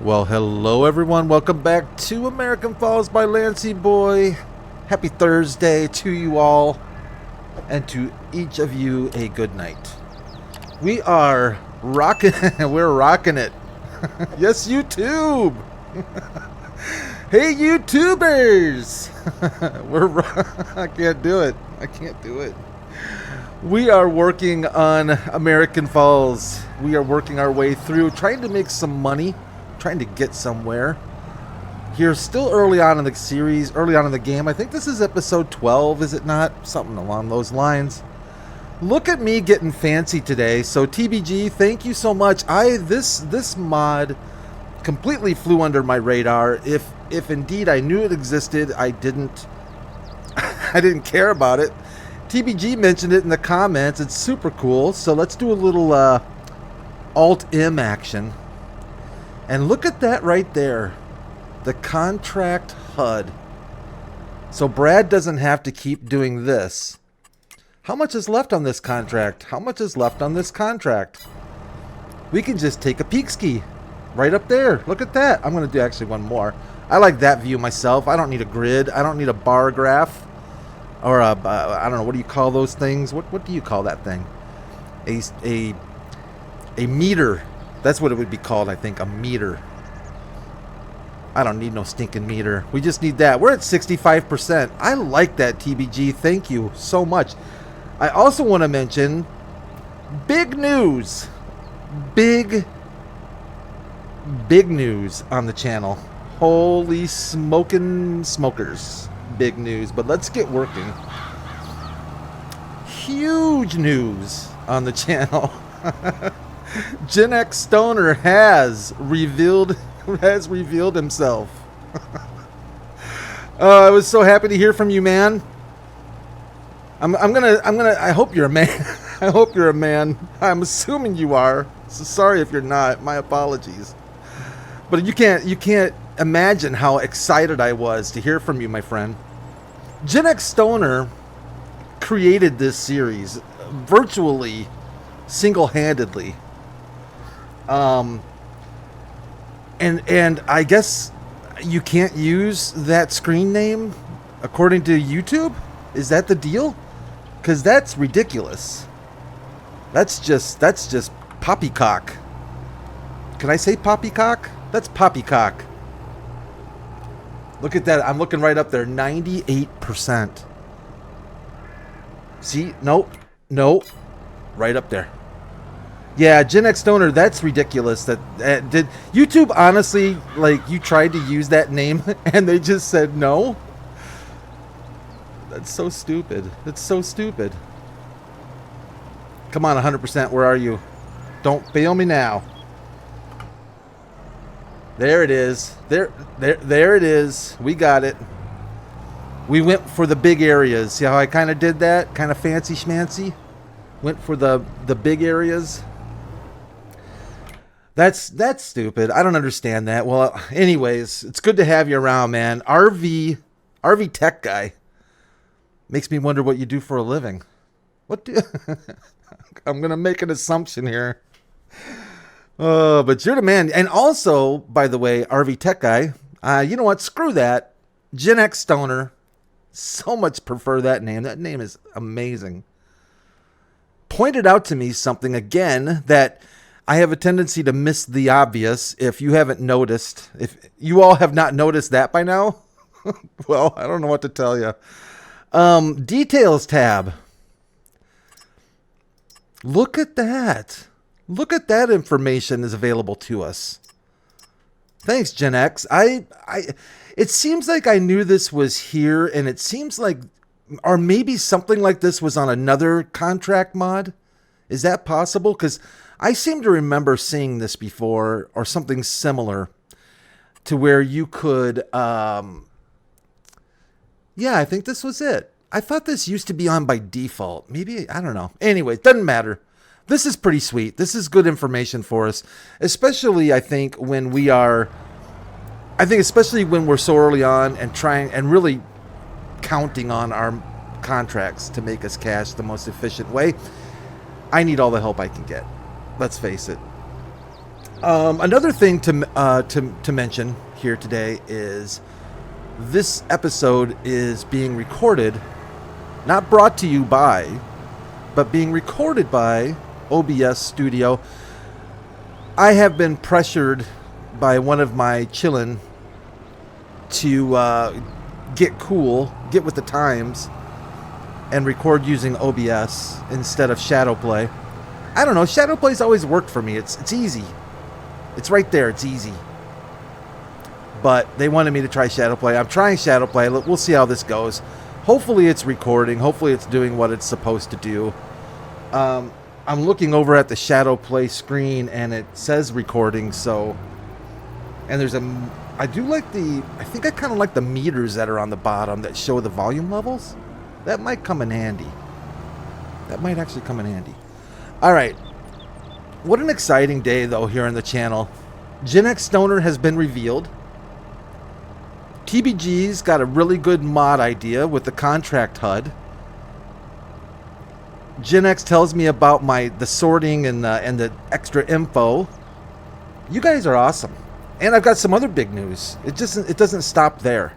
Well, hello everyone. Welcome back to American Falls by Lancyboi. Happy Thursday to you all, and to each of you a good night. We are rocking. We're rocking it. Yes, YouTube. Hey, YouTubers. I can't do it. I can't do it. We are working on American Falls. We are working our way through, trying to make some money. Trying to get somewhere. Here, still early on in the series, early on in the game. I think this is episode 12, is it not? Something along those lines. Look at me getting fancy today. So TBG, thank you so much. This mod completely flew under my radar. If indeed I knew it existed, I didn't care about it. TBG mentioned it in the comments. It's super cool. So let's do a little Alt-M action. And look at that right there. The contract HUD. So Brad doesn't have to keep doing this. How much is left on this contract? How much is left on this contract? We can just take a peek ski. Right up there. Look at that. I'm going to do actually one more. I like that view myself. I don't need a grid. I don't need a bar graph. Or a, I don't know. What do you call those things? What do you call that thing? A meter. That's what it would be called, I think, a meter. I don't need no stinking meter. We just need that. We're at 65%. I like that, TBG. Thank you so much. I also want to mention big news. Big news on the channel. Holy smoking smokers. Big news. But let's get working. Huge news on the channel. Gen X Stoner has revealed himself. I was so happy to hear from you, man. I hope you're a man. I hope you're a man. I'm assuming you are. So sorry if you're not. My apologies. But you can't imagine how excited I was to hear from you, my friend. Gen X Stoner created this series virtually single-handedly. And I guess you can't use that screen name according to YouTube? Is that the deal? Because that's ridiculous. That's just poppycock. Can I say poppycock? That's poppycock. Look at that. I'm looking right up there. 98%. See? Nope. Right up there. Yeah, Gen X Stoner, that's ridiculous. Did YouTube honestly, like, you tried to use that name and they just said no? That's so stupid. It's so stupid. Come on, 100%, where are you? Don't fail me now. There it is. There it is. We got it. We went for the big areas. See how I kind of did that? Kind of fancy schmancy? Went for the big areas. That's stupid. I don't understand that. Well, anyways, it's good to have you around, man. RV tech guy. Makes me wonder what you do for a living. I'm going to make an assumption here. But you're the man. And also, by the way, RV tech guy, you know what? Screw that. Gen X Stoner. So much prefer that name. That name is amazing. Pointed out to me something again that I have a tendency to miss the obvious. If you haven't noticed, if you all have not noticed that by now, well, I don't know what to tell you. Details tab. Look at that. Look at that information is available to us. Thanks, Gen X. It seems like I knew this was here, and it seems like, or maybe something like this was on another contract mod. Is that possible? Because I seem to remember seeing this before, or something similar, to where you could, yeah, I think this was it. I thought this used to be on by default. Maybe, I don't know. Anyway, it doesn't matter. This is pretty sweet. This is good information for us, especially, I think, when we are, especially when we're so early on and trying and really counting on our contracts to make us cash the most efficient way. I need all the help I can get. Let's face it. Another thing to mention here today is this episode is being recorded, not brought to you by, but being recorded by OBS Studio. I have been pressured by one of my chillin' to get cool, get with the times, and record using OBS instead of Shadowplay. I don't know, Shadowplay's always worked for me. It's easy. It's right there. It's easy. But they wanted me to try Shadowplay. I'm trying Shadowplay. We'll see how this goes. Hopefully it's recording. Hopefully it's doing what it's supposed to do. I'm looking over at the Shadowplay screen and it says recording, so... And there's a... I think I kind of like the meters that are on the bottom that show the volume levels. That might come in handy. That might actually come in handy. Alright. What an exciting day, though, here on the channel. Gen X Stoner has been revealed. TBG's got a really good mod idea with the contract HUD. Gen X tells me about the sorting and the extra info. You guys are awesome. And I've got some other big news. It doesn't stop there.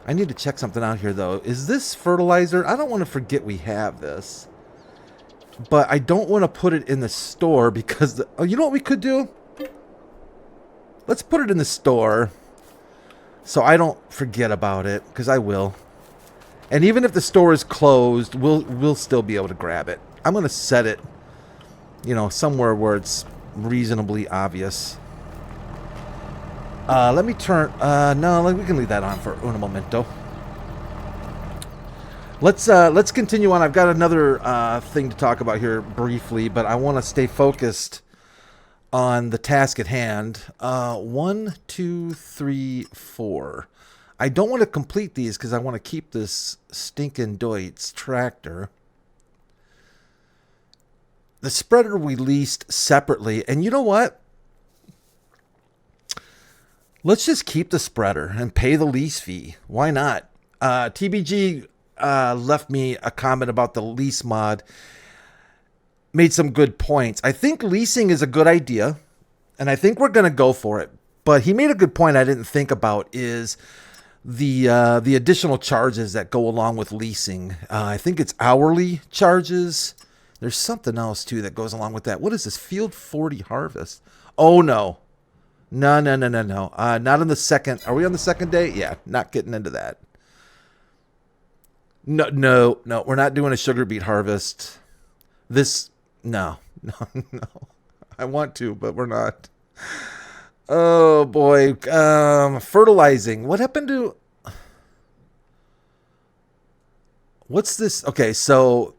I need to check something out here, though. Is this fertilizer? I don't want to forget we have this. But I don't want to put it in the store because... oh, you know what we could do? Let's put it in the store so I don't forget about it, because I will. And even if the store is closed, we'll still be able to grab it. I'm going to set it, somewhere where it's reasonably obvious. Let me turn... no, we can leave that on for un momento. Let's continue on. I've got another thing to talk about here briefly, but I want to stay focused on the task at hand. 1, 2, 3, 4. I don't want to complete these because I want to keep this stinking Deutz tractor. The spreader we leased separately, and you know what? Let's just keep the spreader and pay the lease fee. Why not? TBG left me a comment about the lease mod. Made some good points. I think leasing is a good idea, and I think we're going to go for it. But he made a good point I didn't think about is the additional charges that go along with leasing. I think it's hourly charges. There's something else, too, that goes along with that. What is this? Field 40 harvest. Oh, no. No. Not on the second. Are we on the second day? Yeah, not getting into that. No. We're not doing a sugar beet harvest. No. I want to, but we're not. Oh, boy. Fertilizing. What happened to... What's this? Okay, so...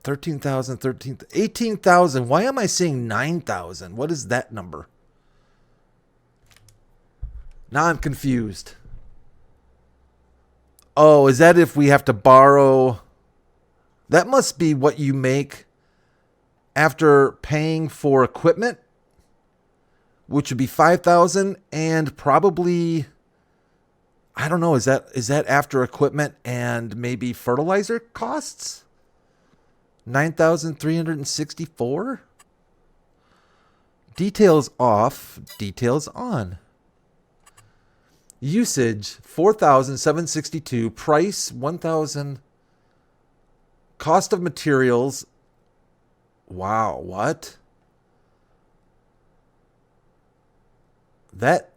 18,000. Why am I seeing 9,000? What is that number? Now I'm confused. Oh, is that if we have to borrow? That must be what you make after paying for equipment, which would be 5,000, and probably, I don't know, is that after equipment and maybe fertilizer costs? 9,364? Details off, details on. Usage 4,762, price 1,000. Cost of materials. Wow, what? That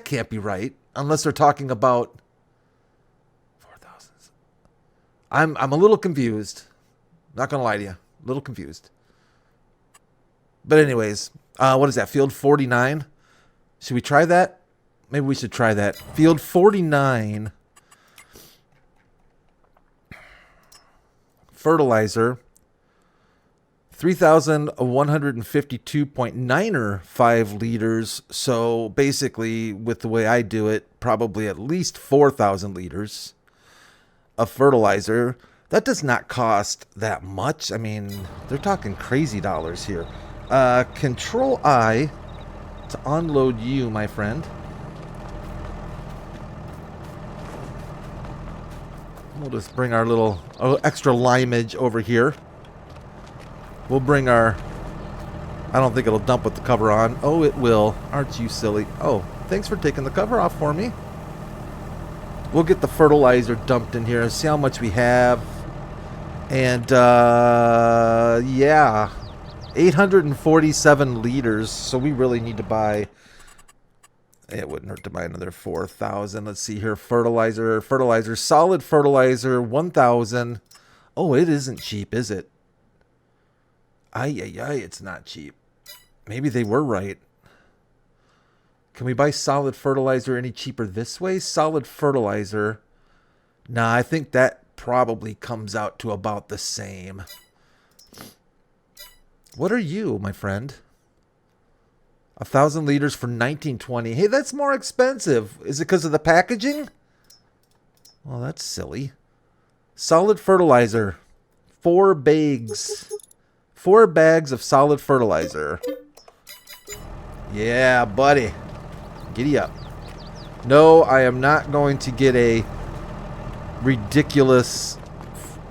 can't be right unless they're talking about 4,000. I'm a little confused. Not gonna lie to you, a little confused. But anyways, what is that? Field 49. Should we try that? Maybe we should try that. Field 49. Fertilizer. 3,152.95 liters. So basically, with the way I do it, probably at least 4,000 liters of fertilizer. That does not cost that much. I mean, they're talking crazy dollars here. Control I to unload you, my friend. We'll just bring our little extra limeage over here. We'll bring our... I don't think it'll dump with the cover on. Oh, it will. Aren't you silly? Oh, thanks for taking the cover off for me. We'll get the fertilizer dumped in here and see how much we have. And, yeah. 847 liters. So we really need to buy... It wouldn't hurt to buy another 4,000. Let's see here. Fertilizer. Solid fertilizer. 1,000. Oh, it isn't cheap, is it? Ay, it's not cheap. Maybe they were right. Can we buy solid fertilizer any cheaper this way? Solid fertilizer. Nah, I think that probably comes out to about the same. What are you, my friend? 1,000 liters for 1920. Hey, that's more expensive. Is it because of the packaging? Well, that's silly. Solid fertilizer. 4 bags. 4 bags of solid fertilizer. Yeah, buddy. Giddy up. No, I am not going to get a ridiculous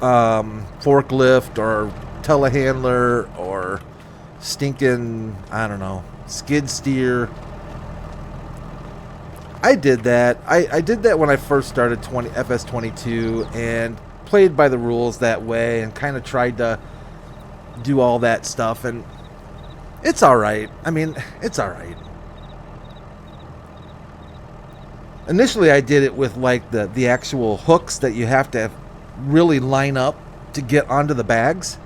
forklift or telehandler or stinking, I don't know, skid steer. I did that. I did that when I first started FS22 and played by the rules that way and kind of tried to do all that stuff, and it's alright. I mean, it's alright. Initially I did it with like the actual hooks that you have to really line up to get onto the bags.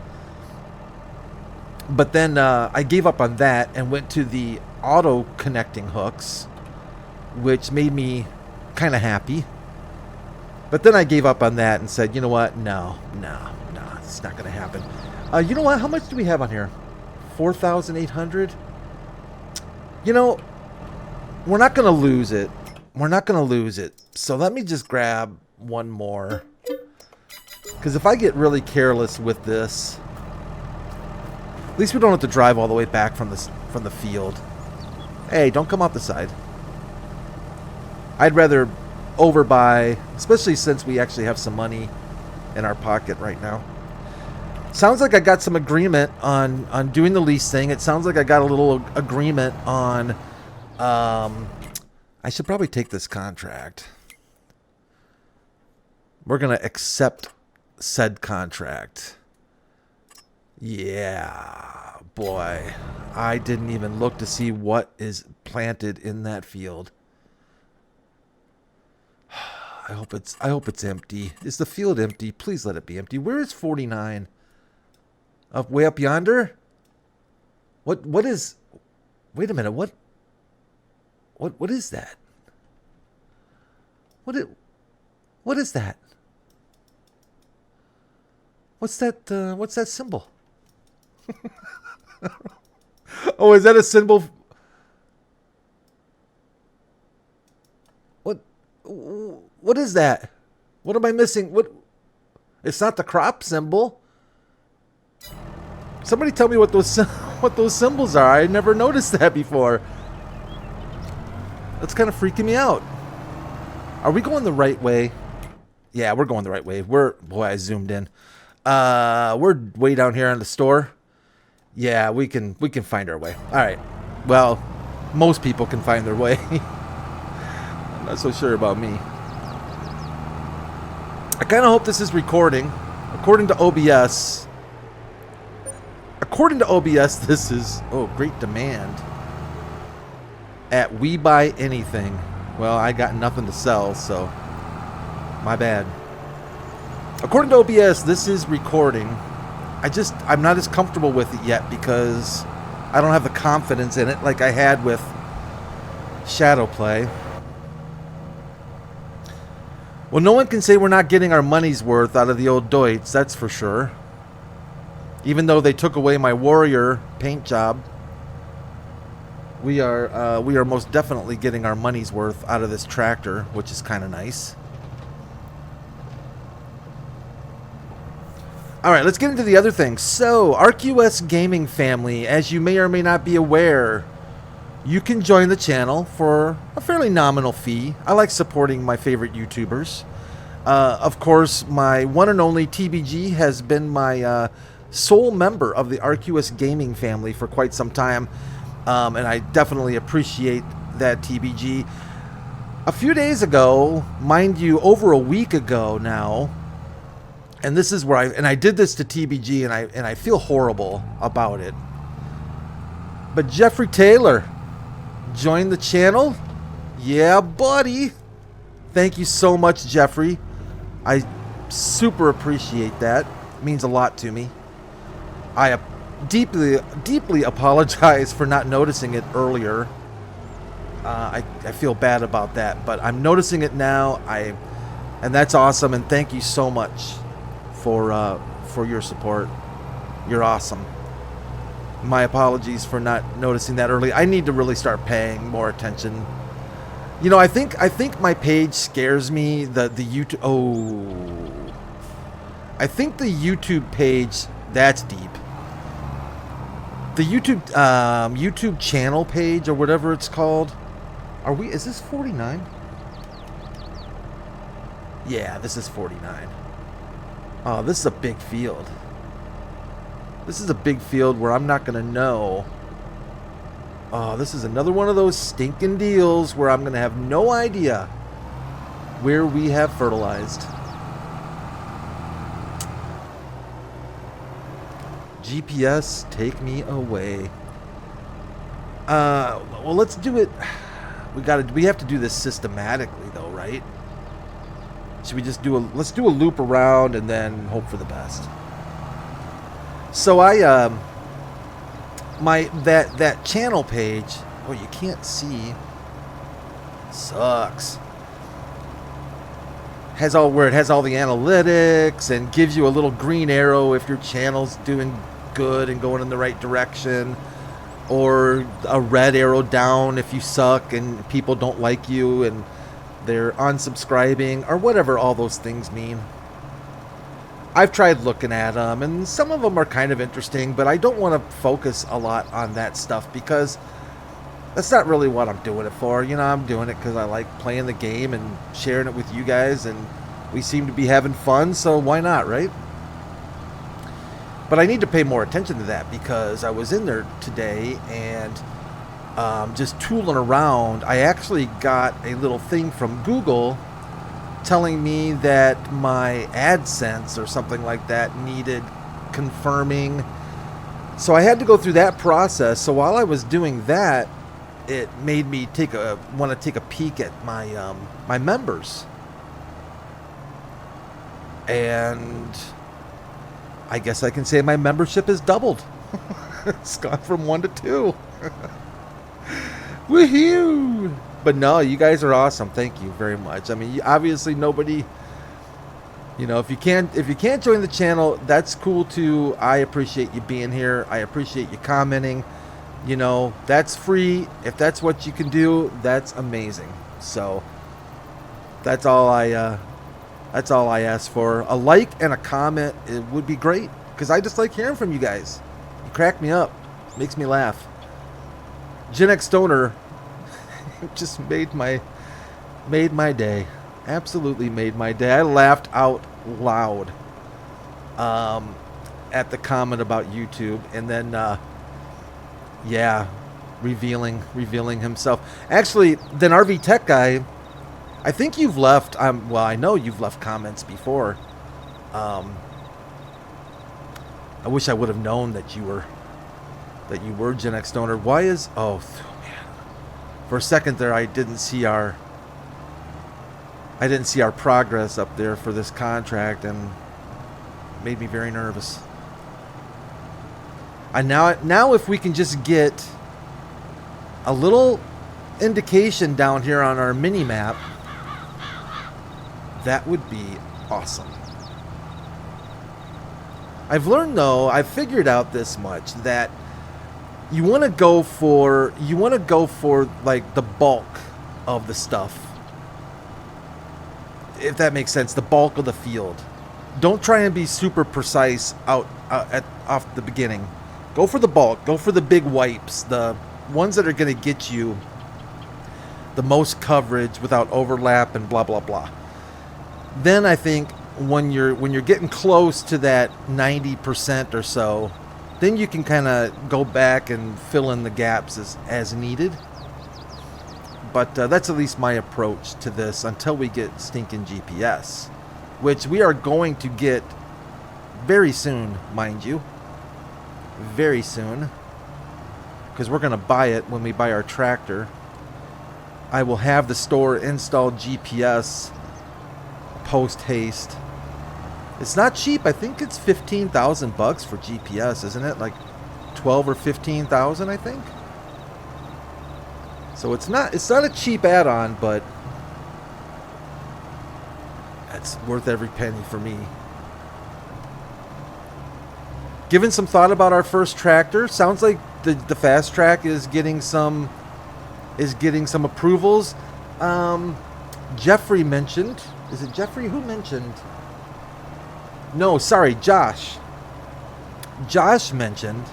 But then I gave up on that and went to the auto connecting hooks, which made me kind of happy. But then I gave up on that and said, you know what? No, it's not going to happen. You know what? How much do we have on here? 4,800? You know, we're not going to lose it. We're not going to lose it. So let me just grab one more. Because if I get really careless with this, at least we don't have to drive all the way back from the field. Hey, don't come off the side. I'd rather overbuy, especially since we actually have some money in our pocket right now. Sounds like I got some agreement on doing the lease thing. It sounds like I got a little agreement on... I should probably take this contract. We're going to accept said contract. Yeah, boy. I didn't even look to see what is planted in that field. I hope it's empty. Is the field empty? Please let it be empty. Where is 49? Up way up yonder? What is... Wait a minute. What is that? What is that? What's that symbol? Oh, is that a symbol? What is that? What am I missing? What? It's not the crop symbol. Somebody tell me what those symbols are. I never noticed that before. That's kind of freaking me out. Are we going the right way? Yeah, we're going the right way. Boy, I zoomed in. We're way down here in the store. Yeah, we can find our way. All right. Well, most people can find their way. I'm not so sure about me. I kind of hope this is recording. According to OBS, this is great demand. At We Buy Anything. Well, I got nothing to sell, so my bad. According to OBS, this is recording. I'm not as comfortable with it yet because I don't have the confidence in it like I had with Shadowplay. Well, no one can say we're not getting our money's worth out of the old Deutz, that's for sure. Even though they took away my Warrior paint job, we are most definitely getting our money's worth out of this tractor, which is kind of nice. All right, let's get into the other things. So, ArcUS Gaming family, as you may or may not be aware, you can join the channel for a fairly nominal fee. I like supporting my favorite YouTubers. Of course, my one and only TBG has been my sole member of the Arcuous gaming family for quite some time, and I definitely appreciate that, TBG. A few days ago, mind you, over a week ago now, and this is where I did this to TBG, and I feel horrible about it. But Jeffrey Taylor joined the channel. Yeah, buddy. Thank you so much, Jeffrey. I super appreciate that. It means a lot to me. I deeply apologize for not noticing it earlier. I feel bad about that, but I'm noticing it now. And that's awesome. And thank you so much for your support. You're awesome. My apologies for not noticing that early. I need to really start paying more attention. You know, I think my page scares me. The YouTube. Oh, I think the YouTube page, that's deep. The YouTube channel page or whatever it's called. Is this 49? Yeah, this is 49. Oh, this is a big field. This is a big field where I'm not going to know. Oh, this is another one of those stinking deals where I'm going to have no idea where we have fertilized. GPS, take me away. Well, let's do it. We have to do this systematically, though, right? Should we just let's do a loop around and then hope for the best. So that channel page, oh, you can't see. Sucks. Where it has all the analytics and gives you a little green arrow if your channel's doing good and going in the right direction, or a red arrow down if you suck and people don't like you and they're unsubscribing, or whatever all those things mean. I've tried looking at them, and some of them are kind of interesting, but I don't want to focus a lot on that stuff because that's not really what I'm doing it for. You know, I'm doing it because I like playing the game and sharing it with you guys, and we seem to be having fun, so why not, right? But I need to pay more attention to that because I was in there today and just tooling around. I actually got a little thing from Google telling me that my AdSense or something like that needed confirming. So I had to go through that process. So while I was doing that, it made me want to take a peek at my my members. And I guess I can say my membership has doubled. It's gone from 1 to 2. Woohoo! But no, you guys are awesome. Thank you very much. I mean, obviously nobody, you know, if you can't join the channel, that's cool too. I appreciate you being here. I appreciate you commenting. You know, that's free. If that's what you can do, that's amazing. So that's all I ask for. A like and a comment, it would be great, because I just like hearing from you guys. You crack me up, makes me laugh. Gen X Stoner just made my day. Absolutely made my day. I laughed out loud at the comment about YouTube, and then yeah, revealing himself. Actually, then RV Tech Guy, I think you've left. Well, I know you've left comments before. I wish I would have known that you were Gen X Stoner. Why is? Oh man! For a second there, I didn't see our progress up there for this contract, and it made me very nervous. And now, if we can just get a little indication down here on our mini map, that would be awesome. I've learned, though, I've figured out this much, that you want to go for like the bulk of the stuff, if that makes sense. The bulk of the field. Don't try and be super precise off the beginning. Go for the bulk. Go for the big wipes, the ones that are going to get you the most coverage without overlap and blah blah blah. Then I think when you're getting close to that 90% or so, then you can kind of go back and fill in the gaps as needed. But that's at least my approach to this until we get stinking GPS, which we are going to get very soon, mind you. Very soon. Because we're going to buy it when we buy our tractor. I will have the store install GPS post haste. It's not cheap. I think it's $15,000 for GPS, isn't it? Like 12 or 15,000, I think. So it's not a cheap add-on, but it's worth every penny for me. Given some thought about our first tractor, sounds like the fast track is getting some approvals. Jeffrey mentioned. Is it Jeffrey who mentioned? No, sorry, Josh. Josh mentioned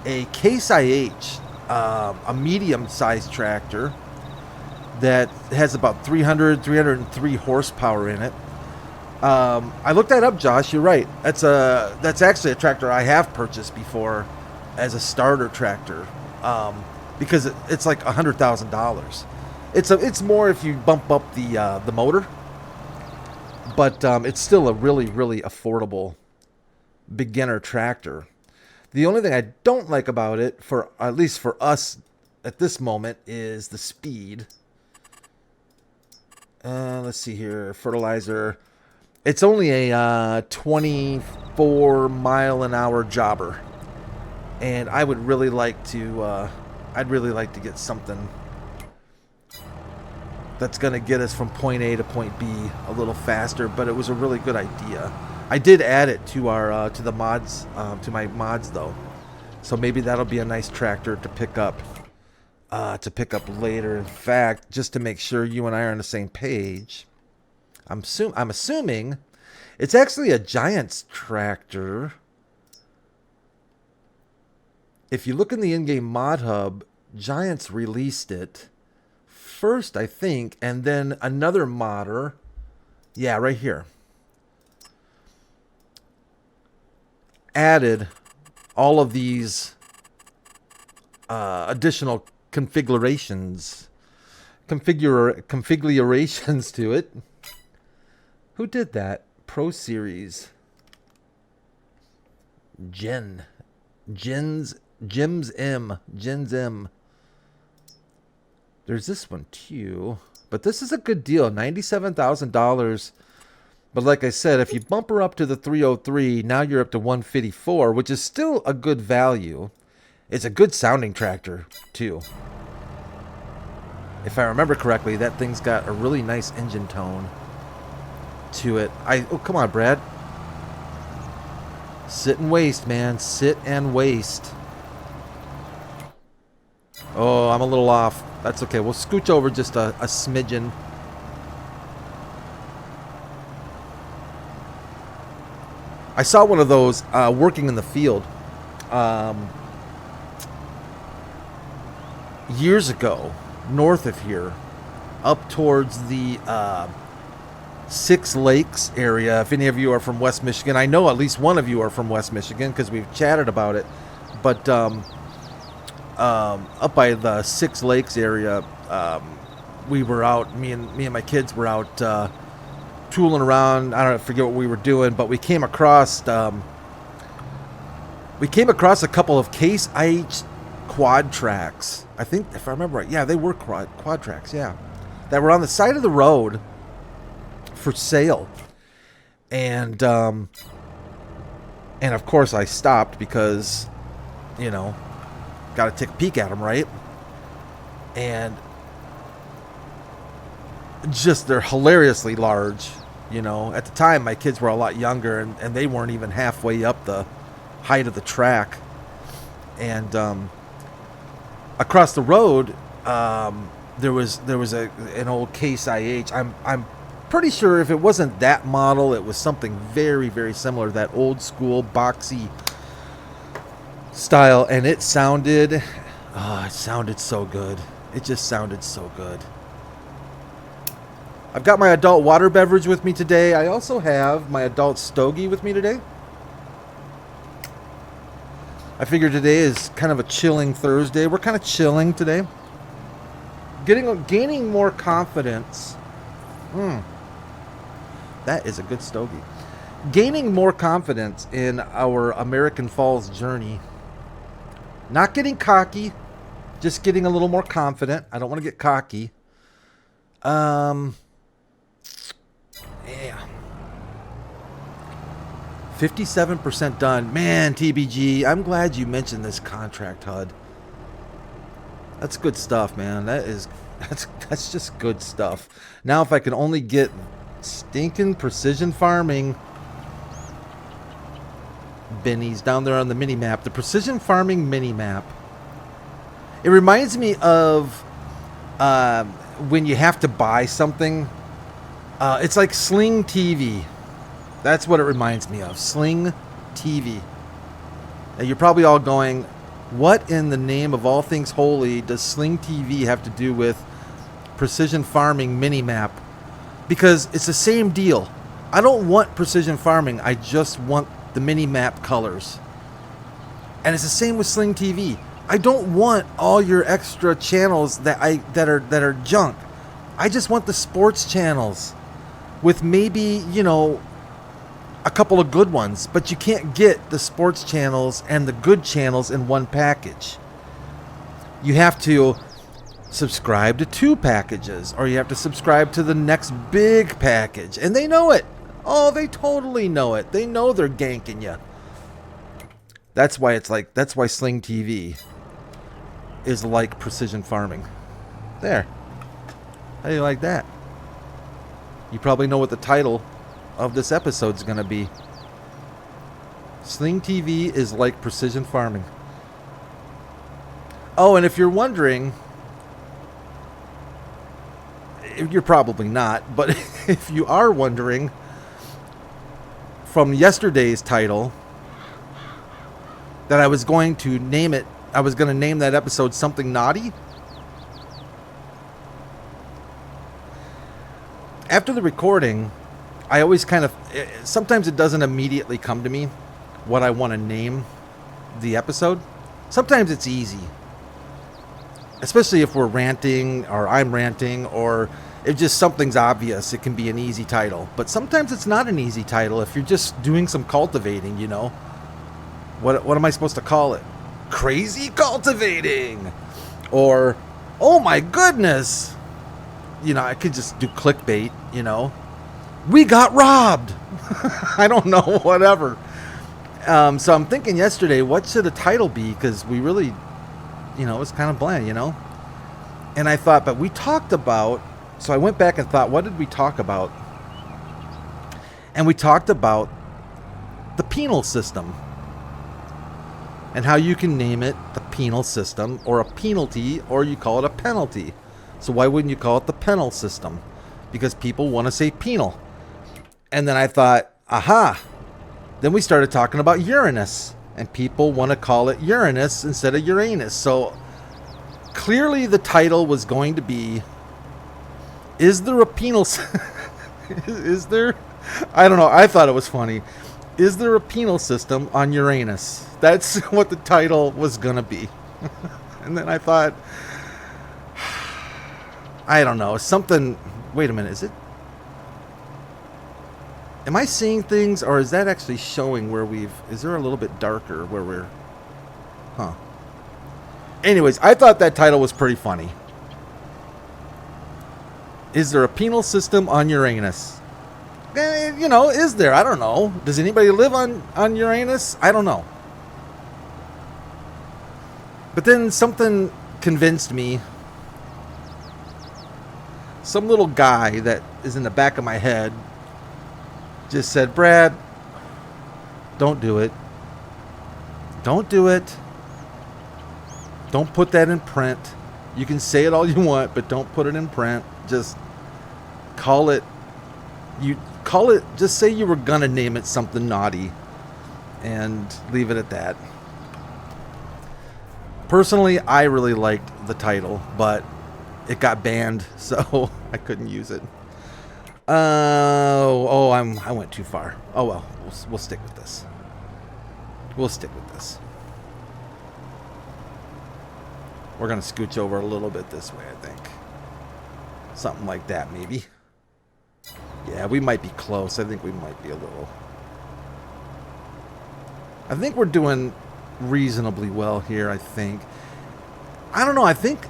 a Case IH, a medium-sized tractor that has about 303 horsepower in it. I looked that up, Josh. You're right. That's actually a tractor I have purchased before as a starter tractor, because it's like $100,000. It's more if you bump up the motor, but it's still a really, really affordable beginner tractor. The only thing I don't like about it, for at least for us at this moment, is the speed. Let's see here. Fertilizer. It's only a 24 mile an hour jobber, and I would really like to. I'd really like to get something that's going to get us from point A to point B a little faster. But it was a really good idea. I did add it to our to the mods, to my mods though, so maybe that'll be a nice tractor to pick up later. In fact, just to make sure you and I are on the same page, I'm assuming it's actually a Giants tractor. If you look in the in-game mod hub, Giants released it first, I think, and then another modder. Yeah, right here. Added all of these additional configurations to it. Who did that? Pro Series. Jim's M. There's this one too. But this is a good deal. $97,000. But like I said, if you bump her up to the 303, now you're up to 154, which is still a good value. It's a good sounding tractor too. If I remember correctly, that thing's got a really nice engine tone to it. Oh, come on, Brad. Sit and waste, man. Sit and waste. Oh, I'm a little off. That's okay. We'll scooch over just a smidgen. I saw one of those working in the field years ago, north of here, up towards the Six Lakes area. If any of you are from West Michigan, I know at least one of you are from West Michigan because we've chatted about it. But up by the Six Lakes area, we were out. Me and my kids were out tooling around. I don't forget what we were doing, but we came across a couple of Case IH quad tracks. I think, if I remember right, yeah, they were quad tracks. Yeah, that were on the side of the road for sale, and of course I stopped because, you know, got to take a peek at them, right? And just, they're hilariously large. You know, at the time my kids were a lot younger, and they weren't even halfway up the height of the track. And across the road, there was an old Case IH. I'm pretty sure if it wasn't that model, it was something very, very similar, that old school boxy style, and it sounded so good. It just sounded so good. I've got my adult water beverage with me today. I also have my adult stogie with me today. I figure today is kind of a chilling Thursday. We're kind of chilling today. Gaining more confidence. That is a good stogie. Gaining more confidence in our American Falls journey. Not getting cocky, just getting a little more confident. I don't want to get cocky. Yeah. 57% done. Man, TBG, I'm glad you mentioned this contract, HUD. That's good stuff, man. That's just good stuff. Now if I can only get stinking precision farming bennies down there on the mini map, the precision farming mini map. It reminds me of when you have to buy something. It's like SlingTV. That's what it reminds me of. SlingTV. Now you're probably all going, what in the name of all things holy does SlingTV have to do with precision farming mini map? Because it's the same deal. I don't want precision farming. I just want the mini map colors. And it's the same with SlingTV. I don't want all your extra channels that are junk. I just want the sports channels with maybe, you know, a couple of good ones, but you can't get the sports channels and the good channels in one package. You have to subscribe to 2 packages, or you have to subscribe to the next big package, and they know it. Oh, they totally know it. They know they're ganking you. That's why SlingTV is like precision farming. There. How do you like that? You probably know what the title of this episode's gonna be. SlingTV is like precision farming. Oh, and if you're wondering, you're probably not, but if you are wondering, from yesterday's title, that I was going to name that episode something naughty. After the recording, I always sometimes it doesn't immediately come to me what I want to name the episode. Sometimes it's easy. Especially if we're ranting, or I'm ranting, or if just something's obvious, it can be an easy title. But sometimes it's not an easy title if you're just doing some cultivating, you know. What am I supposed to call it? Crazy cultivating! Or, oh my goodness! You know, I could just do clickbait, you know. We got robbed! I don't know, whatever. So I'm thinking yesterday, what should the title be? Because we really, you know, it was kind of bland, you know. And I thought, but we talked about, so I went back and thought, what did we talk about? And we talked about the penal system. And how you can name it the penal system, or a penalty, or you call it a penalty. So why wouldn't you call it the penal system? Because people want to say penal. And then I thought, aha. Then we started talking about Uranus. And people want to call it Uranus instead of Uranus. So clearly the title was going to be, is there a penal... is there... I don't know. I thought it was funny. Is there a penal system on Uranus? That's what the title was going to be. And then I thought... I don't know. Something... Wait a minute. Is it... Am I seeing things, or is that actually showing where we've... Is there a little bit darker where we're... Huh. Anyways, I thought that title was pretty funny. Is there a penal system on Uranus? You know, is there? I don't know. Does anybody live on Uranus? I don't know. But then something convinced me. Some little guy that is in the back of my head just said, Brad, don't do it. Don't do it. Don't put that in print. You can say it all you want, but don't put it in print. Just call it. Just say you were gonna name it something naughty and leave it at that. Personally, I really liked the title, but it got banned, so I couldn't use it. I went too far. Oh well, we'll stick with this. We'll stick with this. We're gonna scooch over a little bit this way, I think. Something like that, maybe. Yeah, we might be close. I think we might be a little. I think we're doing reasonably well here, I think. I don't know, I think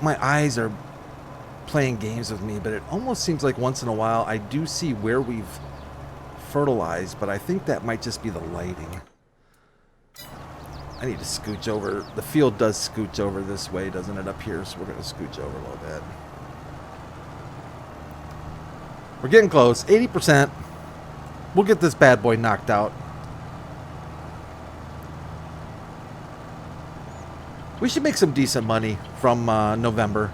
my eyes are playing games with me, but it almost seems like once in a while I do see where we've fertilized, but I think that might just be the lighting. I need to scooch over. The field does scooch over this way, doesn't it, up here? So we're going to scooch over a little bit. We're getting close. 80%. We'll get this bad boy knocked out. We should make some decent money from November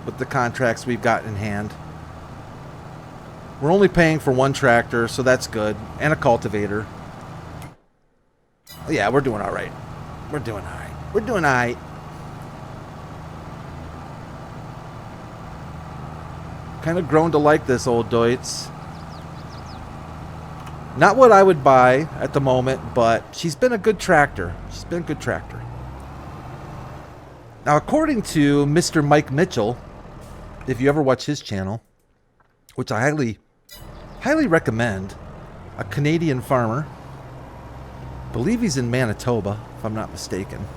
with the contracts we've got in hand. We're only paying for one tractor, so that's good. And a cultivator. Yeah, we're doing all right. We're doing all right. We're doing all right. Kind of grown to like this old Deutz. Not what I would buy at the moment, but she's been a good tractor. She's been a good tractor. Now, according to Mr. Mike Mitchell, if you ever watch his channel, which I highly recommend, a Canadian farmer. I believe he's in Manitoba, if I'm not mistaken.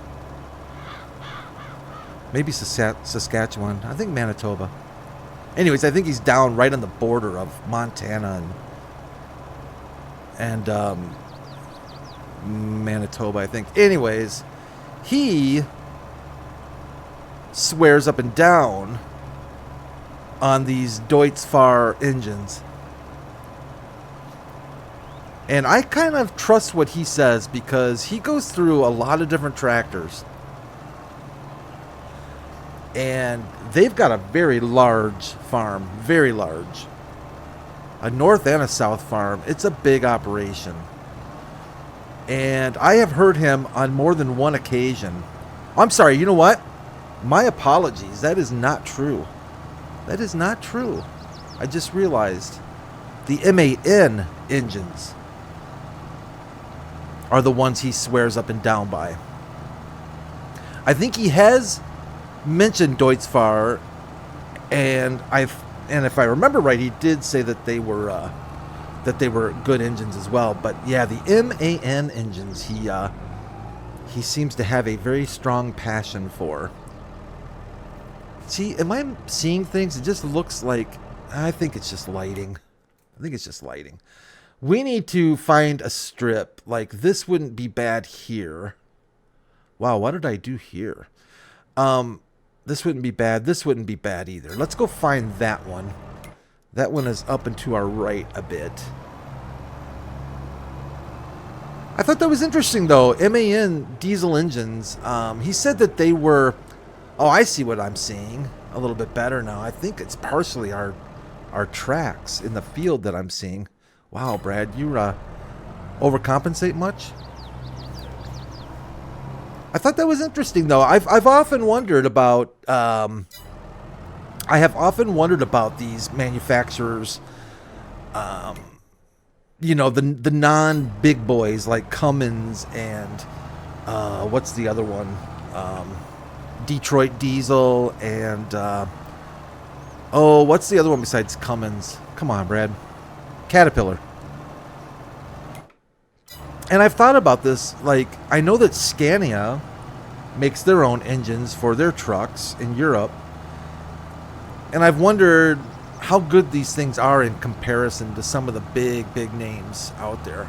Maybe Saskatchewan. I think Manitoba. Anyways, I think he's down right on the border of Montana and Manitoba, I think. Anyways, he swears up and down on these Deutz Fahr engines. And I kind of trust what he says because he goes through a lot of different tractors. And they've got a very large farm. Very large. A north and a south farm. It's a big operation. And I have heard him on more than one occasion. I'm sorry, you know what? My apologies. That is not true. That is not true. I just realized the MAN engines are the ones he swears up and down by. I think he has mentioned Deutz Fahr, and if I remember right, he did say that they were good engines as well. But yeah, the MAN engines he seems to have a very strong passion for. See, am I seeing things? It just looks like, I think it's just lighting. I think it's just lighting. We need to find a strip. Like, this wouldn't be bad here. Wow, what did I do here? This wouldn't be bad. This wouldn't be bad either. Let's go find that one. That one is up and to our right a bit. I thought that was interesting, though. MAN diesel engines. He said that they were... Oh, I see what I'm seeing a little bit better now. I think it's partially our tracks in the field that I'm seeing. Wow, Brad, you overcompensate much? I thought that was interesting, though. I've often wondered about these manufacturers. You know, the non-big boys like Cummins and what's the other one? Detroit Diesel and what's the other one besides Cummins? Come on, Brad. Caterpillar. And I've thought about this. Like, I know that Scania makes their own engines for their trucks in Europe, and I've wondered how good these things are in comparison to some of the big names out there.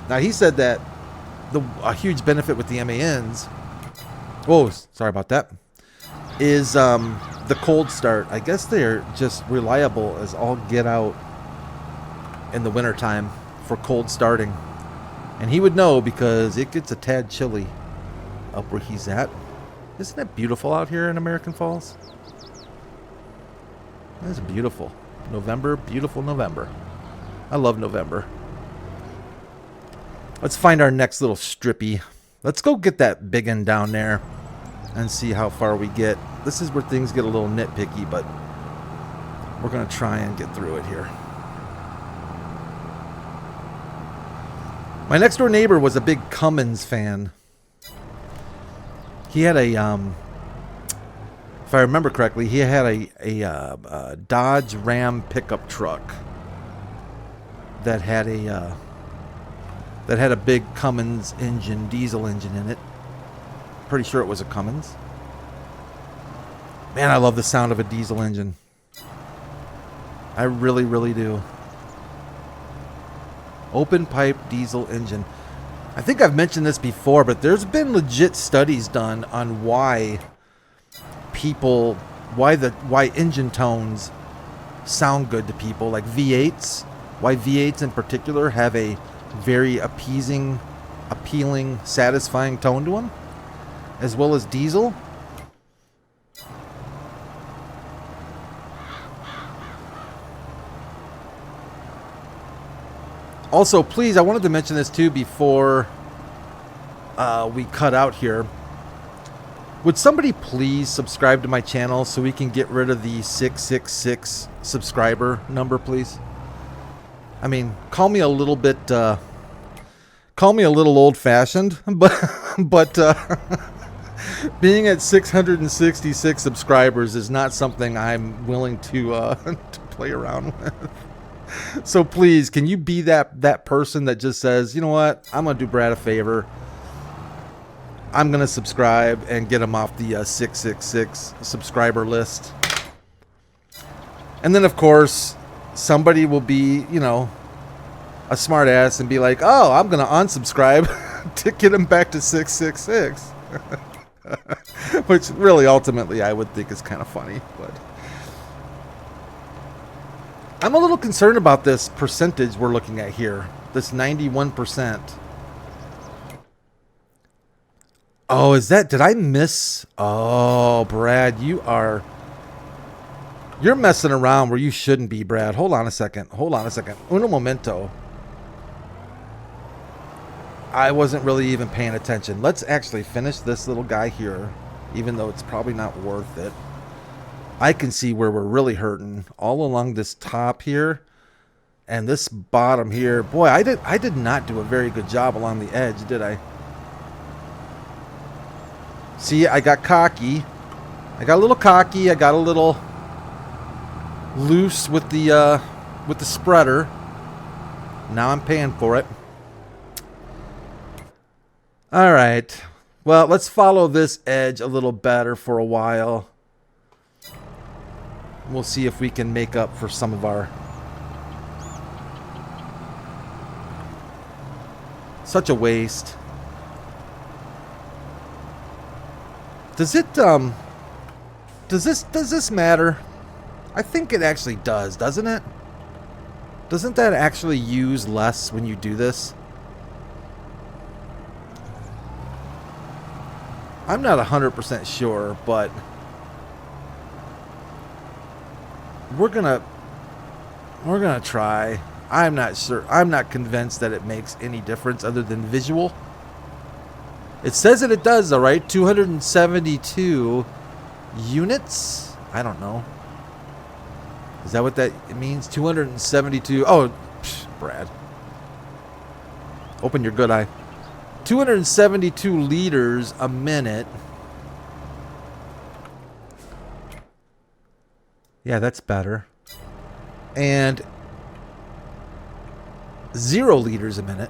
Now, he said that a huge benefit with the MANs, oh, sorry about that, is the cold start. I guess they're just reliable as all get out in the wintertime for cold starting. And he would know because it gets a tad chilly up where he's at. Isn't it beautiful out here in American Falls? That's beautiful. November, beautiful November. I love November. Let's find our next little strippy. Let's go get that big one down there and see how far we get. This is where things get a little nitpicky, but We're going to try and get through it here. My next door neighbor was a big Cummins fan. He had a, if I remember correctly, he had a Dodge Ram pickup truck that had a big Cummins engine, diesel engine in it. Pretty sure it was a Cummins. Man, I love the sound of a diesel engine. I really, really do. Open pipe diesel engine. I think I've mentioned this before, but there's been legit studies done on why engine tones sound good to people, like V8s. Why V8s in particular have a very appealing, satisfying tone to them, as well as diesel. Also, please, I wanted to mention this too before we cut out here. Would somebody please subscribe to my channel so we can get rid of the 666 subscriber number, please? I mean, call me a little old-fashioned, but being at 666 subscribers is not something I'm willing to to play around with. So please, can you be that person that just says, you know what, I'm going to do Brad a favor. I'm going to subscribe and get him off the 666 subscriber list. And then, of course, somebody will be, you know, a smart ass and be like, oh, I'm going to unsubscribe to get him back to 666. Which really, ultimately, I would think is kind of funny, but I'm a little concerned about this percentage we're looking at here. This 91%. Oh, is that... Did I miss... Oh, Brad, you're messing around where you shouldn't be, Brad. Hold on a second. Uno momento. I wasn't really even paying attention. Let's actually finish this little guy here, even though it's probably not worth it. I can see where we're really hurting all along this top here and this bottom here. Boy, I did not do a very good job along the edge, did I? See, I got cocky. I got a little cocky. I got a little loose with the spreader. Now I'm paying for it. All right. Well, let's follow this edge a little better for a while. We'll see if we can make up for some of our... Such a waste. Does this matter? I think it actually does, doesn't it? Doesn't that actually use less when you do this? I'm not 100% sure, but we're gonna try. I'm not sure. I'm not convinced that it makes any difference other than visual. It says that it does, though, right? 272 units? I don't know. Is that what that means? 272. Oh, Brad. Open your good eye. 272 liters a minute. Yeah, that's better. And 0 liters a minute.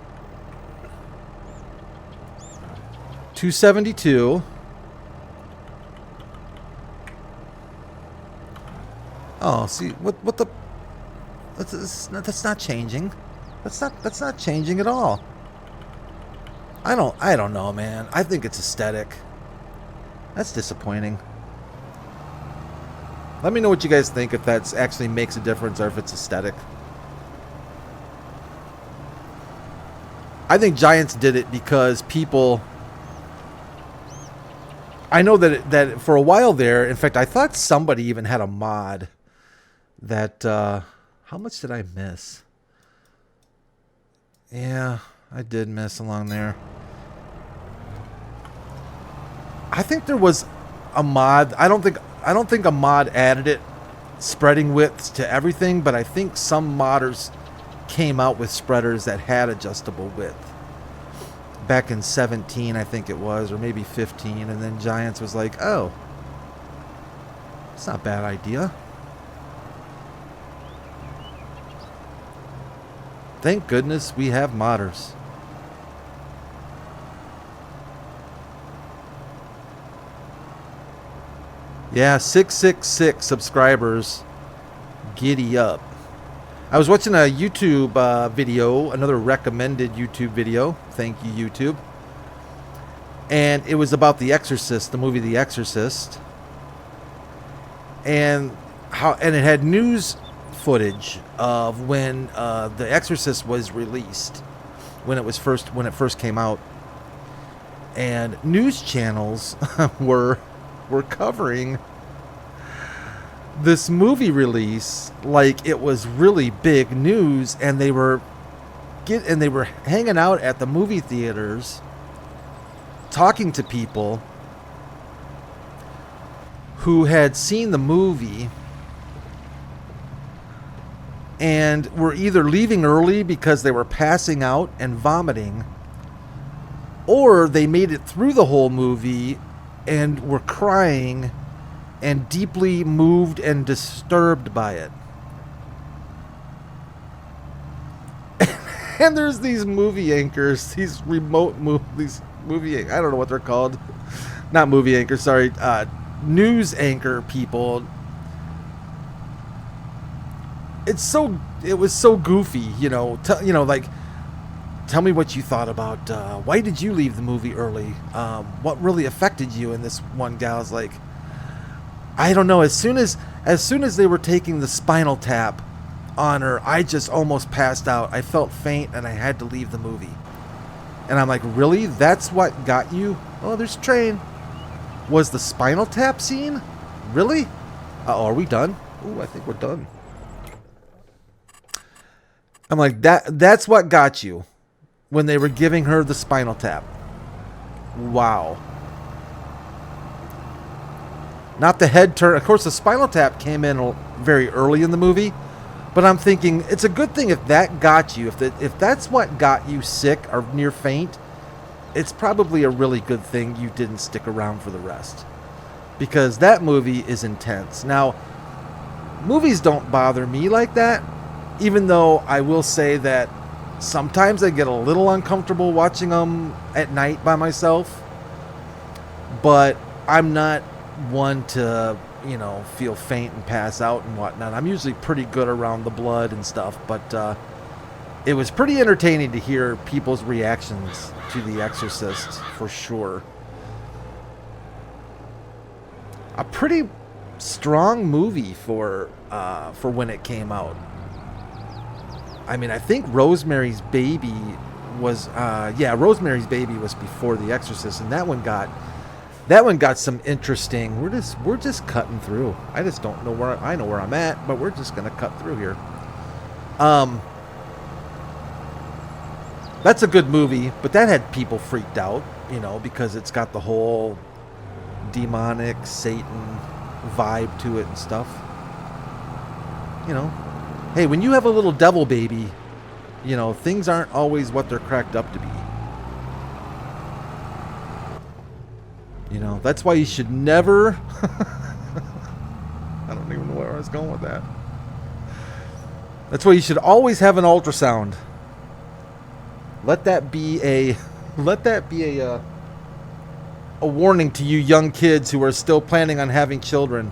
272. Oh, see what the that's not changing. That's not changing at all. I don't know, man. I think it's aesthetic. That's disappointing. Let me know what you guys think, if that actually makes a difference or if it's aesthetic. I think Giants did it because people... I know that for a while there, in fact, I thought somebody even had a mod that... how much did I miss? Yeah, I did miss along there. I think there was a mod. I don't think a mod added it spreading widths to everything, but I think some modders came out with spreaders that had adjustable width. Back in 17, I think it was, or maybe 15, and then Giants was like, oh, it's not a bad idea. Thank goodness we have modders. Yeah, 666 subscribers. Giddy up. I was watching a YouTube video, another recommended YouTube video. Thank you, YouTube. And it was about The Exorcist, the movie The Exorcist. And it had news footage of when The Exorcist was released, when it first came out. And news channels were covering this movie release like it was really big news, and they were hanging out at the movie theaters talking to people who had seen the movie and were either leaving early because they were passing out and vomiting, or they made it through the whole movie and were crying and deeply moved and disturbed by it. And there's these movie anchors, these I don't know what they're called. Not movie anchors, sorry. News anchor people. It was so goofy, you know. Tell me what you thought about why did you leave the movie early? What really affected you? And this one gal's like, I don't know. As soon as they were taking the spinal tap on her, I just almost passed out. I felt faint and I had to leave the movie. And I'm like, really? That's what got you? Oh, there's a train. Was the spinal tap scene? Really? Are we done? Ooh, I think we're done. I'm like, that's what got you when they were giving her the spinal tap. Wow. Not the head turn. Of course, the spinal tap came in very early in the movie, but I'm thinking it's a good thing if that got you. If that's what got you sick or near faint, it's probably a really good thing you didn't stick around for the rest, because that movie is intense. Now, movies don't bother me like that, even though I will say that sometimes I get a little uncomfortable watching them at night by myself, but I'm not one to, feel faint and pass out and whatnot. I'm usually pretty good around the blood and stuff, but it was pretty entertaining to hear people's reactions to The Exorcist, for sure. A pretty strong movie for when it came out. I mean, I think Rosemary's Baby was Rosemary's Baby was before The Exorcist, and that one got some interesting. We're just cutting through. I just don't know where I know where I'm at, but we're just gonna cut through here. That's a good movie, but that had people freaked out, because it's got the whole demonic Satan vibe to it and stuff. Hey, when you have a little devil baby, things aren't always what they're cracked up to be. That's why you should never... I don't even know where I was going with that. That's why you should always have an ultrasound. Let that be a warning to you young kids who are still planning on having children.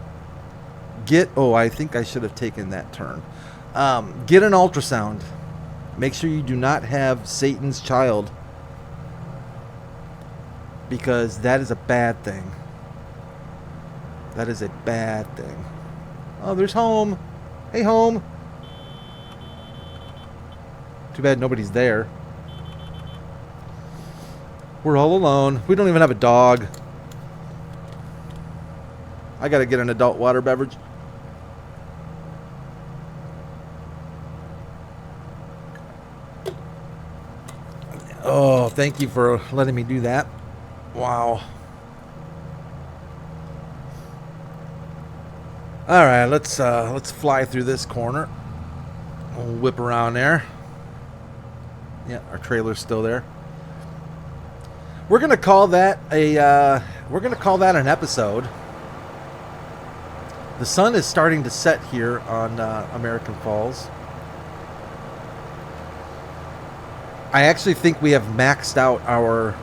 I think I should have taken that turn. Get an ultrasound. Make sure you do not have Satan's child, because that is a bad thing. That is a bad thing. Oh, there's Home. Hey, Home. Too bad nobody's there. We're all alone. We don't even have a dog. I gotta get an adult water beverage. Oh, thank you for letting me do that. Wow. All right, let's fly through this corner. We'll whip around there. Yeah, our trailer's still there. We're gonna call that an episode. The sun is starting to set here on American Falls. I actually think we have maxed out our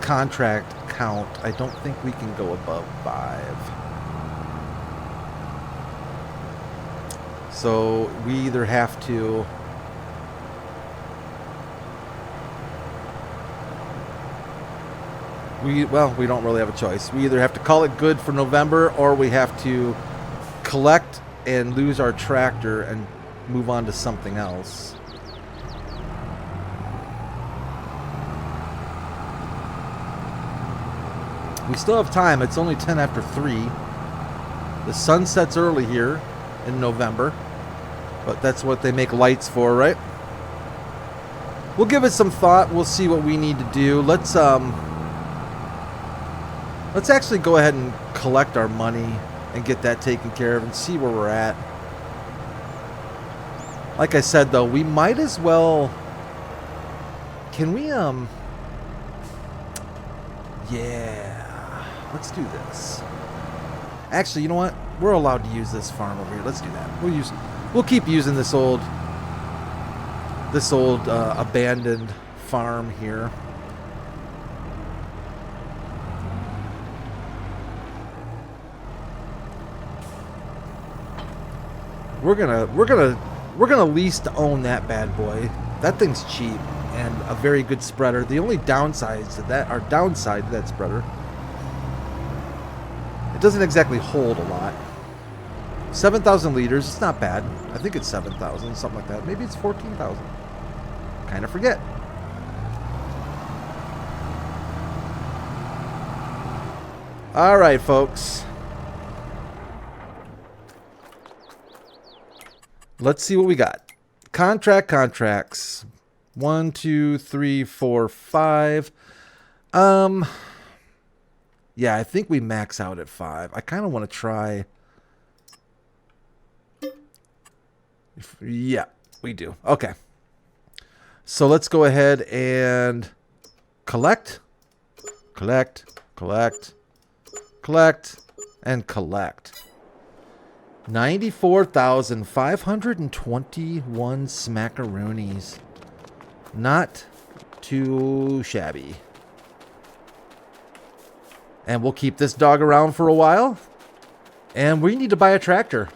contract count. I don't think we can go above 5. So we either have to we don't really have a choice. We either have to call it good for November, or we have to collect and lose our tractor and move on to something else. We still have time. It's only 10 after 3. The sun sets early here in November, but that's what they make lights for, right? We'll give it some thought. We'll see what we need to do. Let's actually go ahead and collect our money and get that taken care of and see where we're at. Like I said, though, we might as well... Can we, yeah, let's do this. Actually, you know what? We're allowed to use this farm over here. Let's do that. We'll keep using this old abandoned farm here. We're gonna lease to own that bad boy. That thing's cheap and a very good spreader. The only downsides to that spreader, it doesn't exactly hold a lot. 7,000 liters, it's not bad. I think it's 7,000, something like that. Maybe it's 14,000. Kind of forget. All right, folks. Let's see what we got. Contracts. 1, 2, 3, 4, 5. Yeah, I think we max out at 5. I kind of want to try. Yeah, we do. Okay. So let's go ahead and collect, and collect. 94,521 smackaroonies. Not too shabby. And we'll keep this dog around for a while. And we need to buy a tractor.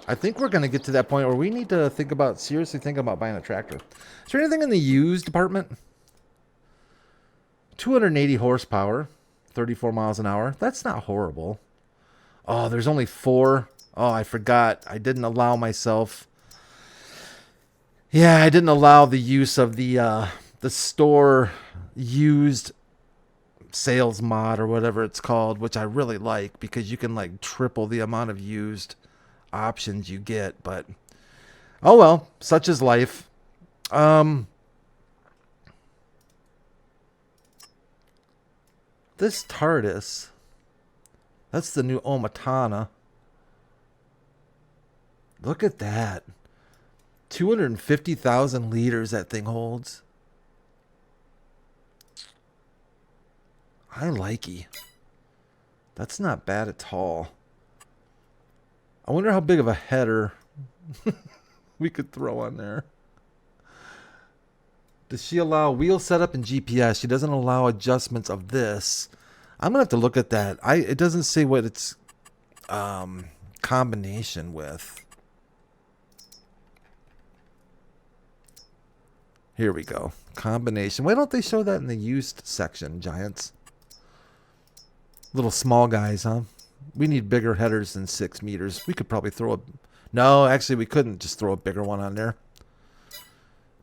I think we're going to get to that point where we need to seriously think about buying a tractor. Is there anything in the used department? 280 horsepower, 34 miles an hour. That's not horrible. Oh, there's only 4. Oh, I forgot. I didn't allow myself. Yeah, I didn't allow the use of the store used sales mod or whatever it's called, which I really like because you can like triple the amount of used options you get. But oh well, such is life. This TARDIS, that's the new Omatana. Look at that. 250,000 liters that thing holds. I likey. That's not bad at all. I wonder how big of a header we could throw on there. Does she allow wheel setup and GPS? She doesn't allow adjustments of this. I'm going to have to look at that. It doesn't say what it's combination with. Here we go. Combination. Why don't they show that in the used section, Giants? Little small guys, huh? We need bigger headers than 6 meters. We could probably throw a... No, actually, we couldn't just throw a bigger one on there.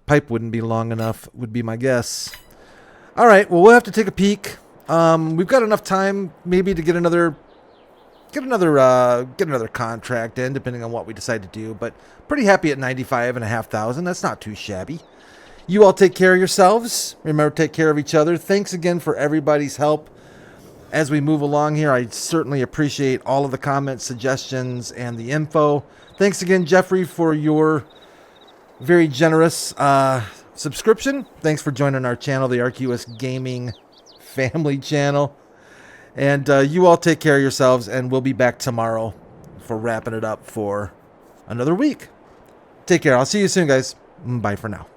Pipe wouldn't be long enough, would be my guess. All right, well, we'll have to take a peek. We've got enough time maybe to get another contract in, depending on what we decide to do. But pretty happy at 95,500. That's not too shabby. You all take care of yourselves. Remember, take care of each other. Thanks again for everybody's help. as we move along here. I certainly appreciate all of the comments, suggestions, and the info. Thanks again, Jeffrey, for your very generous subscription. Thanks for joining our channel, the ArcUS Gaming Family Channel. And you all take care of yourselves, and we'll be back tomorrow for wrapping it up for another week. Take care. I'll see you soon, guys. Bye for now.